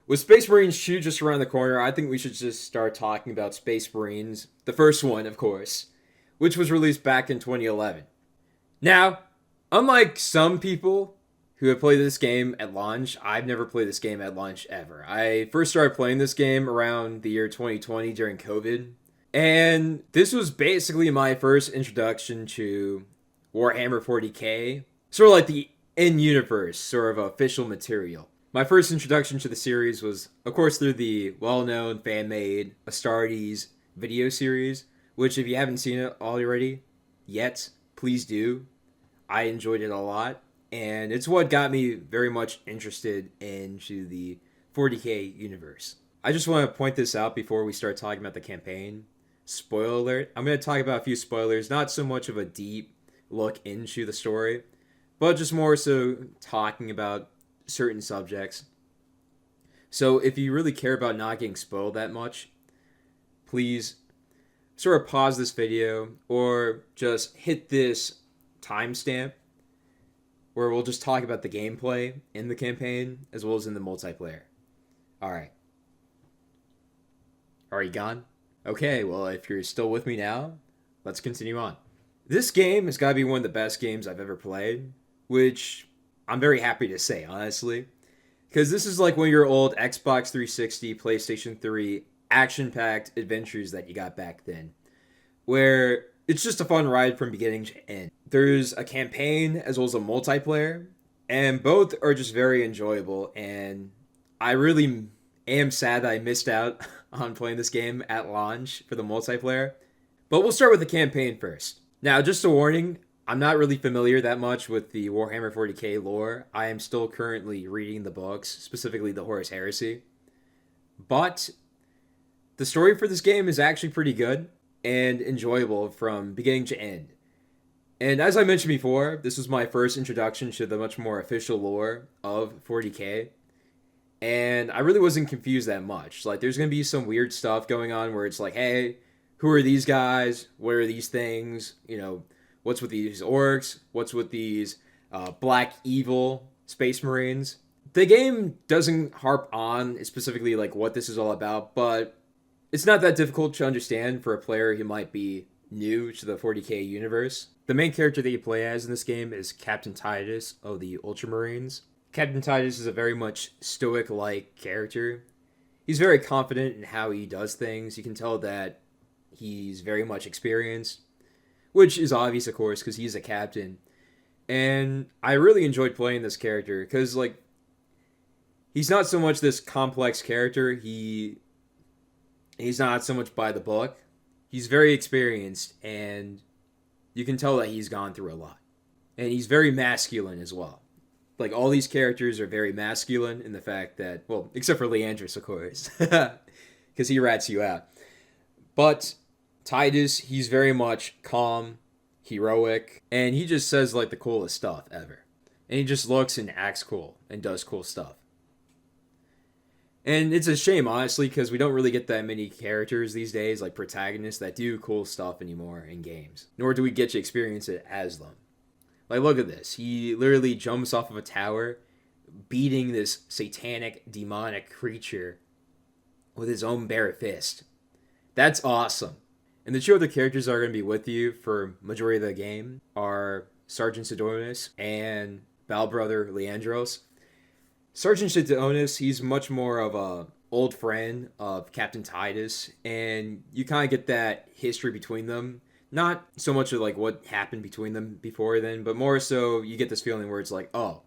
With Space Marines 2 just around the corner, I think we should just start talking about Space Marines, the first one, of course, which was released back in 2011. Now, unlike some people who have played this game at launch, I've never played this game at launch ever. I first started playing this game around the year 2020 during COVID, and this was basically my first introduction to Warhammer 40k, sort of like the in-universe sort of official material. My first introduction to the series was, of course, through the well-known fan-made Astartes video series, which if you haven't seen it already yet, please do. I enjoyed it a lot, and it's what got me very much interested into the 40k universe. I just want to point this out before we start talking about the campaign. Spoiler alert, I'm going to talk about a few spoilers, not so much of a deep look into the story, but just more so talking about certain subjects. So if you really care about not getting spoiled that much, please sort of pause this video or just hit this timestamp where we'll just talk about the gameplay in the campaign as well as in the multiplayer. Alright. Are you gone? Okay, well, if you're still with me now, let's continue on. This game has got to be one of the best games I've ever played, which I'm very happy to say, honestly. Because this is like one of your old Xbox 360, PlayStation 3 action-packed adventures that you got back then, where it's just a fun ride from beginning to end. There's a campaign as well as a multiplayer, and both are just very enjoyable, and I really am sad that I missed out on playing this game at launch for the multiplayer. But we'll start with the campaign first. Now, just a warning, I'm not really familiar that much with the Warhammer 40k lore. I am still currently reading the books, specifically the Horus Heresy. But the story for this game is actually pretty good and enjoyable from beginning to end. And as I mentioned before, this was my first introduction to the much more official lore of 40k. And I really wasn't confused that much. Like, there's going to be some weird stuff going on where it's like, hey, who are these guys? What are these things? You know, what's with these orcs? What's with these black evil space marines? The game doesn't harp on specifically like what this is all about, but it's not that difficult to understand for a player who might be new to the 40k universe. The main character that you play as in this game is Captain Titus of the Ultramarines. Captain Titus is a very much stoic-like character. He's very confident in how he does things. You can tell that he's very much experienced, which is obvious, of course, because he's a captain. And I really enjoyed playing this character because, like, he's not so much this complex character. He's not so much by the book. He's very experienced, and you can tell that he's gone through a lot. And he's very masculine as well. Like, all these characters are very masculine in the fact that, well, except for Leandris, of course, because he rats you out. But Titus, he's very much calm, heroic, and he just says, like, the coolest stuff ever. And he just looks and acts cool and does cool stuff. And it's a shame, honestly, because we don't really get that many characters these days, like protagonists, that do cool stuff anymore in games. Nor do we get to experience it as them. Like, look at this. He literally jumps off of a tower, beating this satanic, demonic creature with his own bare fist. That's awesome. And the two other characters that are going to be with you for majority of the game are Sergeant Sidonius and Battle Brother Leandros. Sergeant Sidonius, he's much more of a old friend of Captain Titus, and you kind of get that history between them. Not so much of like what happened between them before then, but more so you get this feeling where it's like, oh,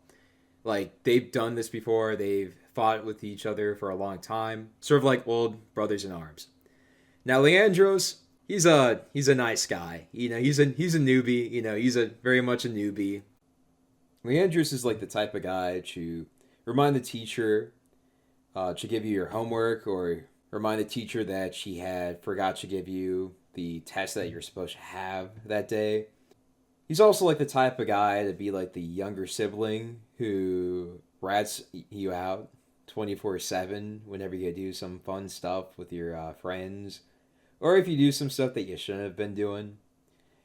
like they've done this before, they've fought with each other for a long time, sort of like old brothers in arms. Now Leandros, he's a nice guy. You know, he's a newbie. You know, he's a very much a newbie. Leandros is like the type of guy to remind the teacher to give you your homework, or remind the teacher that she had forgot to give you the test that you're supposed to have that day. He's also like the type of guy to be like the younger sibling who rats you out 24/7 whenever you do some fun stuff with your friends, or if you do some stuff that you shouldn't have been doing.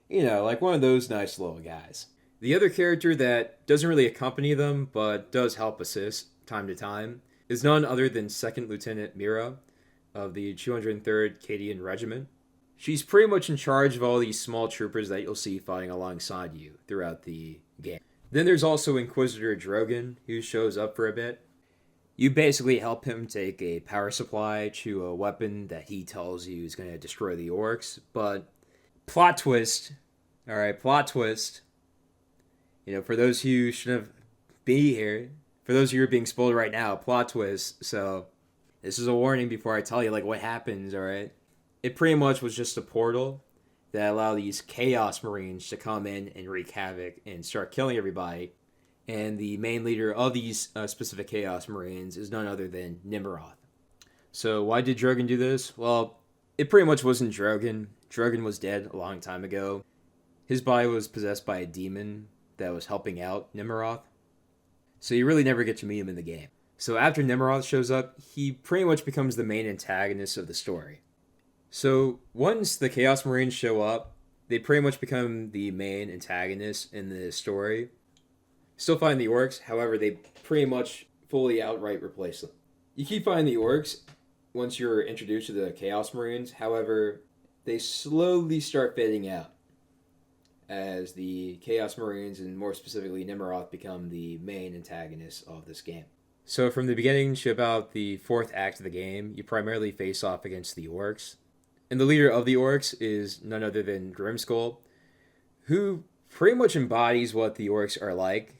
You know, like one of those nice little guys. The other character that doesn't really accompany them, but does help assist time to time, is none other than Second Lieutenant Mira of the 203rd Cadian Regiment. She's pretty much in charge of all these small troopers that you'll see fighting alongside you throughout the game. Then there's also Inquisitor Drogon, who shows up for a bit. You basically help him take a power supply to a weapon that he tells you is going to destroy the orcs, but plot twist, alright, plot twist. For those who shouldn't be here, for those of you who are being spoiled right now, plot twist, so this is a warning before I tell you, what happens, alright? It pretty much was just a portal that allowed these Chaos Marines to come in and wreak havoc and start killing everybody. And the main leader of these specific Chaos Marines is none other than Nimroth. So why did Drogon do this? Well, it pretty much wasn't Drogon. Drogon was dead a long time ago. His body was possessed by a demon that was helping out Nimroth. So you really never get to meet him in the game. So after Nimroth shows up, he pretty much becomes the main antagonist of the story. So once the Chaos Marines show up, they pretty much become the main antagonist in the story. Still find the orcs, however, they pretty much fully outright replace them. You keep finding the orcs once you're introduced to the Chaos Marines, however, they slowly start fading out as the Chaos Marines, and more specifically Nimroth, become the main antagonists of this game. So from the beginning to about the fourth act of the game, you primarily face off against the orcs. And the leader of the orcs is none other than Grimskull, who pretty much embodies what the orcs are like.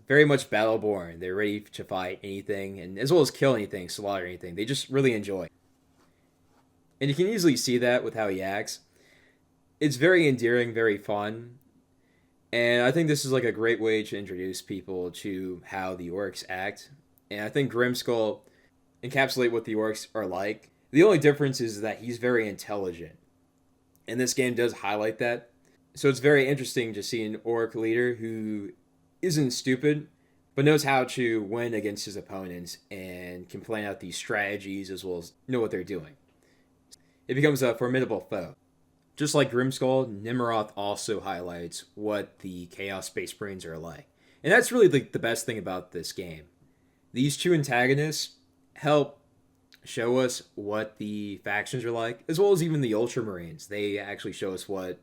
Very much battle-born. They're ready to fight anything, and as well as kill anything, slaughter anything. They just really enjoy. And you can easily see that with how he acts. It's very endearing, very fun. And I think this is a great way to introduce people to how the orcs act. And I think Grimskull encapsulate what the orcs are like. The only difference is that he's very intelligent. And this game does highlight that. So it's very interesting to see an orc leader who isn't stupid, but knows how to win against his opponents and can plan out these strategies as well as know what they're doing. It becomes a formidable foe. Just like Grimskull, Nimroth also highlights what the Chaos Space Marines are like. And that's really the best thing about this game. These two antagonists help show us what the factions are like, as well as even the Ultramarines. They actually show us what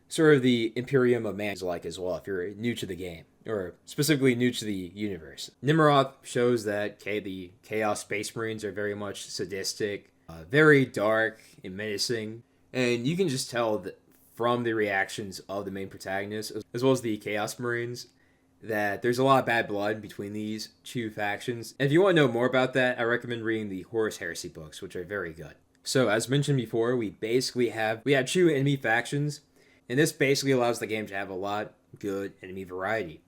sort of the Imperium of Man is like as well, if you're new to the game, or specifically new to the universe. Nimroth shows that the Chaos Space Marines are very much sadistic, very dark and menacing, and you can just tell that from the reactions of the main protagonists, as well as the Chaos Marines, that there's a lot of bad blood between these two factions. And if you want to know more about that, I recommend reading the Horus Heresy books, which are very good. So, as mentioned before, we have two enemy factions, and this basically allows the game to have a lot good enemy variety.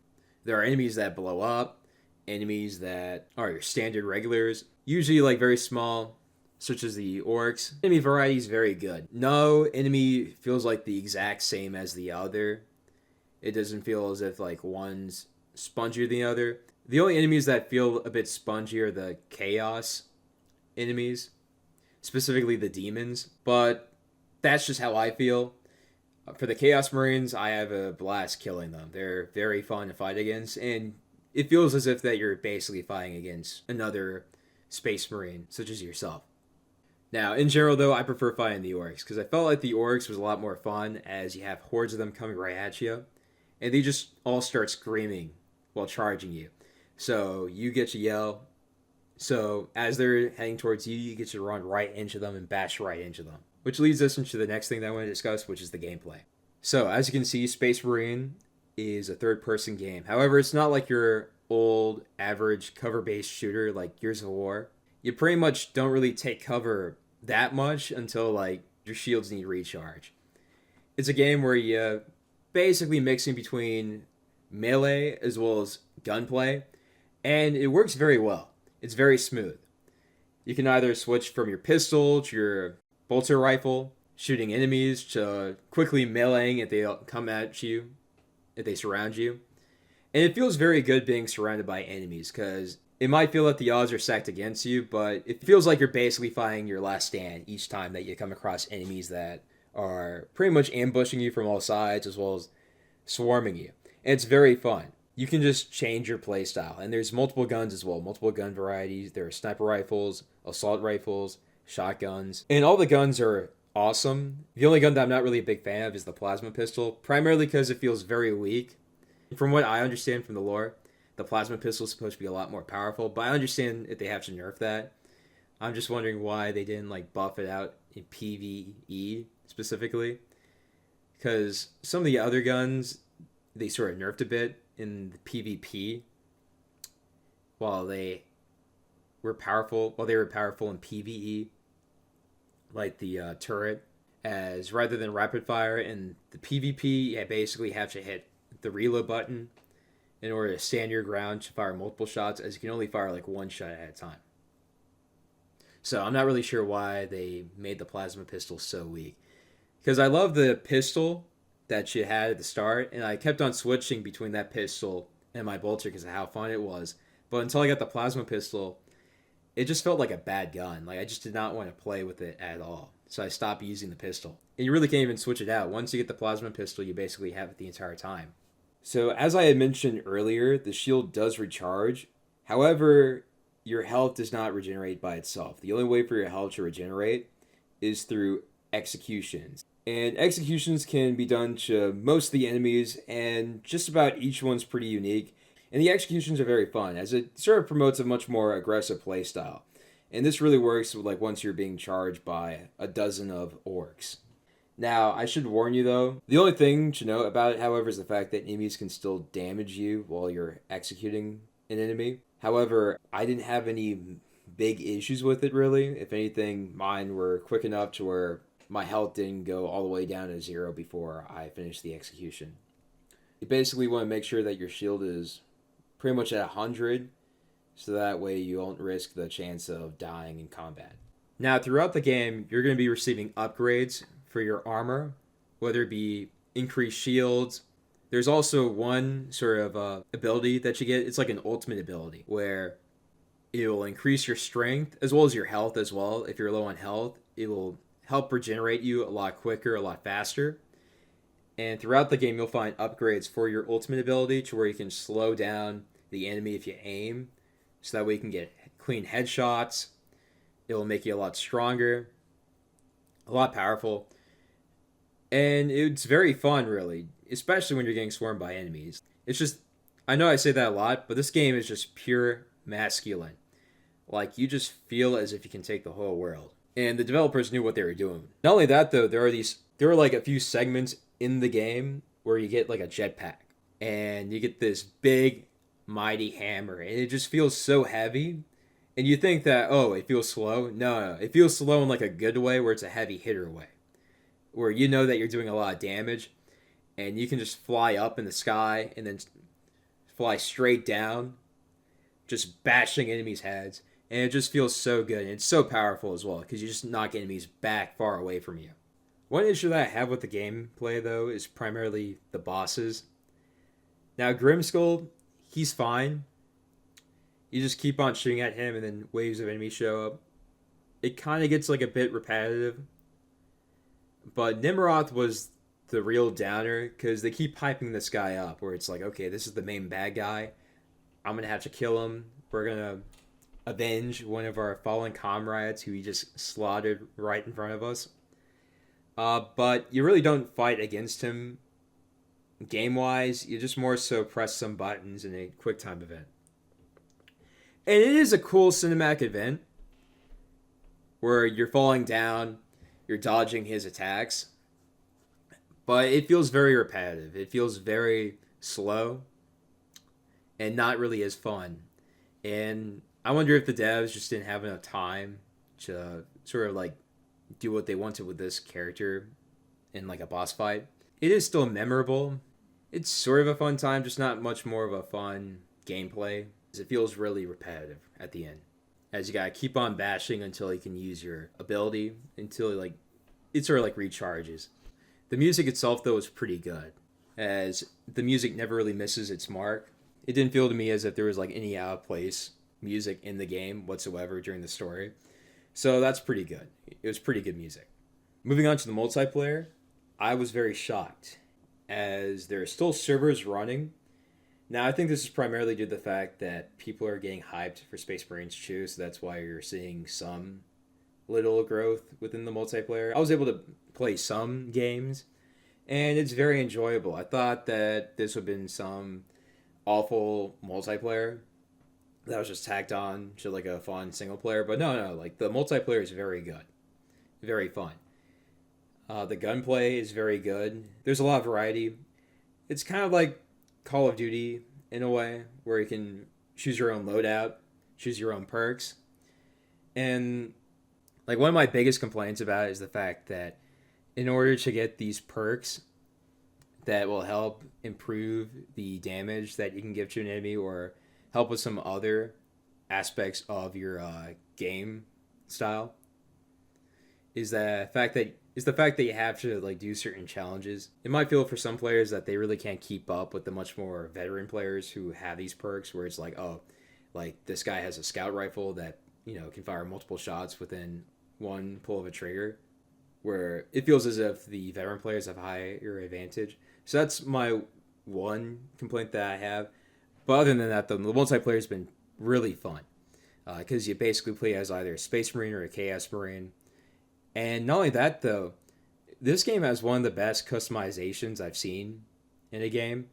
There are enemies that blow up, enemies that are your standard regulars, usually very small, such as the orcs. Enemy variety is very good. No enemy feels like the exact same as the other. It doesn't feel as if one's spongier than the other. The only enemies that feel a bit spongy are the chaos enemies, specifically the demons, but that's just how I feel. For the Chaos Marines, I have a blast killing them. They're very fun to fight against, and it feels as if that you're basically fighting against another Space Marine, such as yourself. Now, in general, though, I prefer fighting the orcs, because I felt like the orcs was a lot more fun, as you have hordes of them coming right at you, and they just all start screaming while charging you. So you get to yell. So as they're heading towards you, you get to run right into them and bash right into them. Which leads us into the next thing that I want to discuss, which is the gameplay. So as you can see, Space Marine is a third-person game. However, it's not like your old, average, cover-based shooter like Gears of War. You pretty much don't really take cover that much until your shields need recharge. It's a game where you basically mixing between melee as well as gunplay, and it works very well. It's very smooth. You can either switch from your pistol to your bolter rifle, shooting enemies, to quickly meleeing if they come at you, if they surround you. And it feels very good being surrounded by enemies, because it might feel that the odds are stacked against you, but it feels like you're basically fighting your last stand each time that you come across enemies that are pretty much ambushing you from all sides, as well as swarming you. And it's very fun. you can just change your playstyle. And there's multiple guns as well, multiple gun varieties. There are sniper rifles, assault rifles, shotguns, and all the guns are awesome. The only gun that I'm not really a big fan of is the plasma pistol, primarily because it feels very weak. From what I understand from the lore, the plasma pistol is supposed to be a lot more powerful, but I understand if they have to nerf that. I'm just wondering why they didn't like buff it out in PvE specifically, because some of the other guns they sort of nerfed a bit in the PvP, while they were powerful in PvE, like the turret. As rather than rapid fire in the PvP, you basically have to hit the reload button in order to stand your ground to fire multiple shots, as you can only fire like one shot at a time. So I'm not really sure why they made the plasma pistol so weak. Because I love the pistol that she had at the start, and I kept on switching between that pistol and my bolter because of how fun it was. But until I got the plasma pistol, it just felt like a bad gun. Like I just did not want to play with it at all. So I stopped using the pistol. And you really can't even switch it out. Once you get the plasma pistol, you basically have it the entire time. So as I had mentioned earlier, the shield does recharge. However, your health does not regenerate by itself. The only way for your health to regenerate is through executions. And executions can be done to most of the enemies, and just about each one's pretty unique. And the executions are very fun, as it sort of promotes a much more aggressive playstyle. And this really works like once you're being charged by a dozen of orcs. Now, I should warn you though, the only thing to know about it, however, is the fact that enemies can still damage you while you're executing an enemy. However, I didn't have any big issues with it really. If anything, mine were quick enough to where my health didn't go all the way down to 0 before I finished the execution. You basically want to make sure that your shield is pretty much at 100, so that way you won't risk the chance of dying in combat. Now, throughout the game, you're going to be receiving upgrades for your armor, whether it be increased shields. There's also one sort of ability that you get. It's like an ultimate ability where it will increase your strength as well as your health as well. If you're low on health, it will help regenerate you a lot quicker, a lot faster. And throughout the game, you'll find upgrades for your ultimate ability to where you can slow down the enemy if you aim, so that way you can get clean headshots. It will make you a lot stronger, a lot powerful. And it's very fun, really, especially when you're getting swarmed by enemies. It's just, I know I say that a lot, but this game is just pure masculine. Like, you just feel as if you can take the whole world. And the developers knew what they were doing. Not only that, though, there are like a few segments in the game where you get like a jetpack. And you get this big, mighty hammer. And it just feels so heavy. And you think that, oh, it feels slow. No. It feels slow in like a good way where it's a heavy hitter way. Where you know that you're doing a lot of damage. And you can just fly up in the sky and then fly straight down. Just bashing enemies' heads. And it just feels so good. And it's so powerful as well, because you just knock enemies back far away from you. One issue that I have with the gameplay, though, is primarily the bosses. Now, Grimskull, he's fine. You just keep on shooting at him, and then waves of enemies show up. It kind of gets like a bit repetitive. But Nimroth was the real downer, because they keep hyping this guy up, where it's like, okay, this is the main bad guy. I'm going to have to kill him. We're going to avenge one of our fallen comrades who he just slaughtered right in front of us. But you really don't fight against him game-wise. You just more so press some buttons in a quick-time event. And it is a cool cinematic event where you're falling down, you're dodging his attacks. But it feels very repetitive. It feels very slow and not really as fun. And I wonder if the devs just didn't have enough time to sort of like do what they wanted with this character in like a boss fight. It is still memorable. It's sort of a fun time, just not much more of a fun gameplay. It feels really repetitive at the end, as you gotta keep on bashing until you can use your ability, until like it sort of like recharges. The music itself, though, is pretty good, as the music never really misses its mark. It didn't feel to me as if there was like any out of place music in the game whatsoever during the story. So that's pretty good. It was pretty good music. Moving on to the multiplayer, I was very shocked, as there are still servers running, Now, I think this is primarily due to the fact that people are getting hyped for Space Marines 2, so that's why you're seeing some little growth within the multiplayer. I was able to play some games, and it's very enjoyable. I thought that this would have been some awful multiplayer that was just tacked on to like a fun single player, but no, like the multiplayer is very good, very fun. The gunplay is very good. There's a lot of variety. It's kind of like Call of Duty in a way, where you can choose your own loadout, choose your own perks, and like one of my biggest complaints about it is the fact that in order to get these perks that will help improve the damage that you can give to an enemy or help with some other aspects of your game style, is the fact that you have to like do certain challenges. It might feel for some players that they really can't keep up with the much more veteran players who have these perks, where it's like, oh, like this guy has a scout rifle that can fire multiple shots within one pull of a trigger, where it feels as if the veteran players have higher advantage. So that's my one complaint that I have. But other than that, the multiplayer has been really fun because you basically play as either a Space Marine or a Chaos Marine. And not only that, though, this game has one of the best customizations I've seen in a game.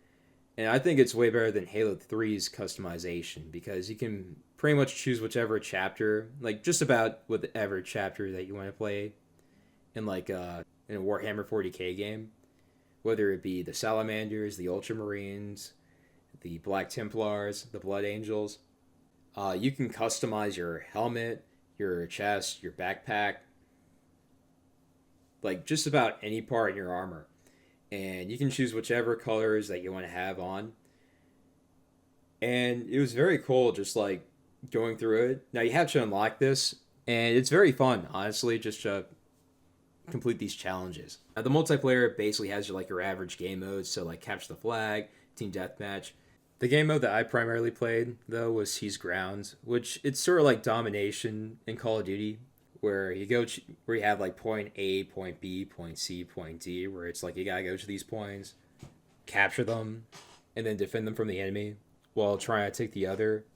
And I think it's way better than Halo 3's customization because you can pretty much choose whichever chapter, like just about whatever chapter that you want to play in like in a Warhammer 40k game, whether it be the Salamanders, the Ultramarines, the Black Templars, the Blood Angels. You can customize your helmet, your chest, your backpack, like just about any part in your armor. And you can choose whichever colors that you want to have on. And it was very cool just like going through it. Now you have to unlock this, and it's very fun, honestly, just to complete these challenges. Now, the multiplayer basically has like your average game modes, so like capture the flag, team deathmatch. The game mode that I primarily played though was Seize Grounds, which it's sort of like domination in Call of Duty, where where you have like point A, point B, point C, point D, where it's like you gotta go to these points, capture them, and then defend them from the enemy while trying to take the other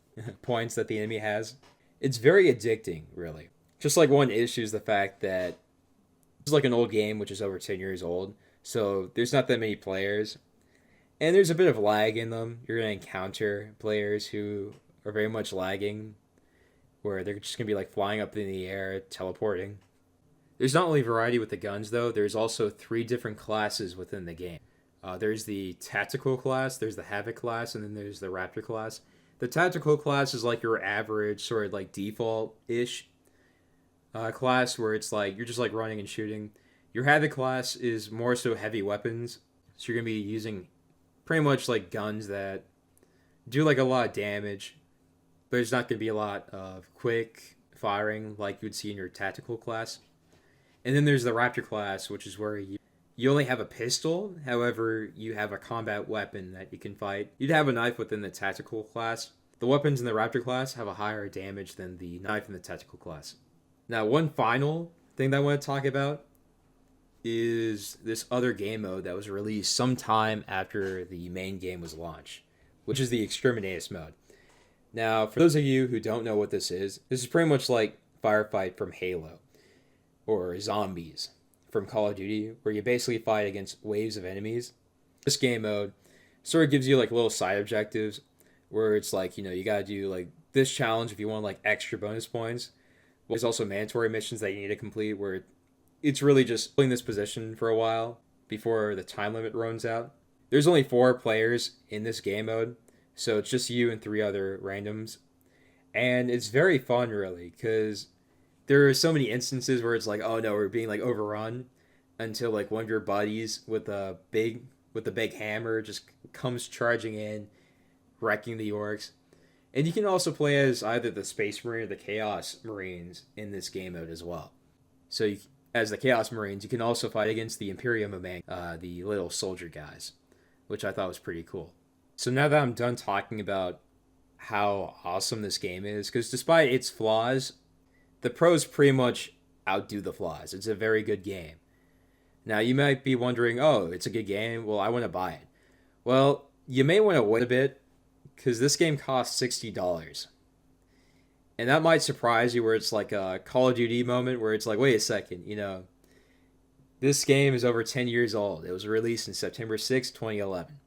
points that the enemy has. It's very addicting, really. Just like one issue is the fact that it's like an old game which is over 10 years old, so there's not that many players, and there's a bit of lag in them. You're gonna encounter players who are very much lagging, where they're just gonna be like flying up in the air, teleporting. There's not only variety with the guns though. There's also 3 different classes within the game. There's the tactical class, there's the havoc class, and then there's the raptor class. The tactical class is like your average sort of like default ish class, where it's like you're just like running and shooting. Your havoc class is more so heavy weapons, so you're gonna be using pretty much like guns that do like a lot of damage, but there's not going to be a lot of quick firing like you'd see in your tactical class. And then there's the Raptor class, which is where you only have a pistol, however, you have a combat weapon that you can fight. You'd have a knife within the tactical class. The weapons in the Raptor class have a higher damage than the knife in the tactical class. Now, one final thing that I want to talk about is this other game mode that was released sometime after the main game was launched, which is the Exterminatus mode. Now, for those of you who don't know what this is pretty much like Firefight from Halo, or Zombies from Call of Duty, where you basically fight against waves of enemies. This game mode sort of gives you like little side objectives, where it's like, you gotta do like this challenge if you want like extra bonus points. Well, there's also mandatory missions that you need to complete, where it's really just holding this position for a while before the time limit runs out. There's only 4 players in this game mode, so it's just you and 3 other randoms. And it's very fun, really, because there are so many instances where it's like, oh no, we're being like overrun, until like one of your buddies with the big hammer just comes charging in, wrecking the orcs. And you can also play as either the Space Marine or the Chaos Marines in this game mode as well. So as the Chaos Marines, you can also fight against the Imperium of Man, the little soldier guys, which I thought was pretty cool. So now that I'm done talking about how awesome this game is, because despite its flaws, the pros pretty much outdo the flaws. It's a very good game. Now you might be wondering, oh, it's a good game, well, I want to buy it. Well, you may want to wait a bit, because this game costs $60. And that might surprise you, where it's like a Call of Duty moment where it's like, wait a second, this game is over 10 years old. It was released in September 6th, 2011.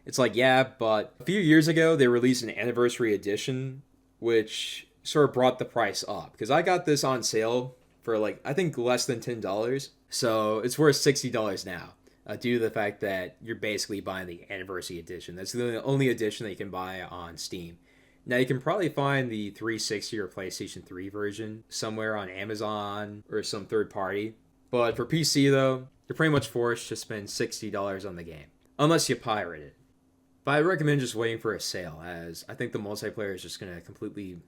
It's like, yeah, but a few years ago, they released an anniversary edition, which sort of brought the price up. Because I got this on sale for like, I think less than $10. So it's worth $60 now, due to the fact that you're basically buying the anniversary edition. That's the only edition that you can buy on Steam. Now, you can probably find the 360 or PlayStation 3 version somewhere on Amazon or some third party. But for PC, though, you're pretty much forced to spend $60 on the game, unless you pirate it. But I recommend just waiting for a sale, as I think the multiplayer is just going to completely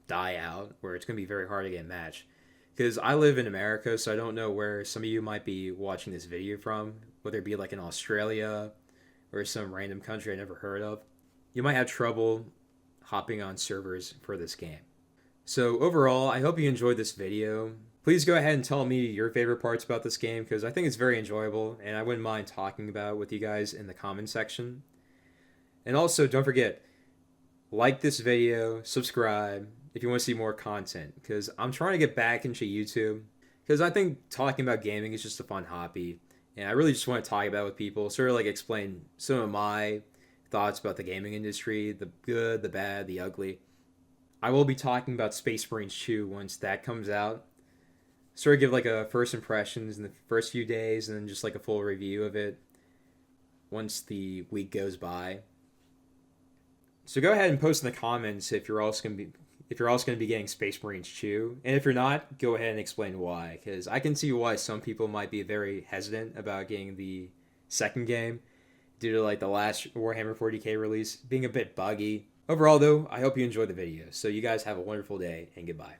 die out, where it's going to be very hard to get a match. Because I live in America, so I don't know where some of you might be watching this video from, whether it be like in Australia or some random country I never heard of. You might have trouble hopping on servers for this game. So overall, I hope you enjoyed this video. Please go ahead and tell me your favorite parts about this game, because I think it's very enjoyable and I wouldn't mind talking about it with you guys in the comment section. And also, don't forget, like this video, subscribe if you want to see more content, because I'm trying to get back into YouTube, because I think talking about gaming is just a fun hobby, and I really just want to talk about it with people, sort of like explain some of my thoughts about the gaming industry, the good, the bad, the ugly. I will be talking about Space Marines 2 once that comes out. Sort of give like a first impressions in the first few days, and then just like a full review of it once the week goes by. So go ahead and post in the comments if you're also going to be getting Space Marines 2, and if you're not, go ahead and explain why, because I can see why some people might be very hesitant about getting the second game due to like the last Warhammer 40k release being a bit buggy. Overall though, I hope you enjoyed the video. So you guys have a wonderful day, and goodbye.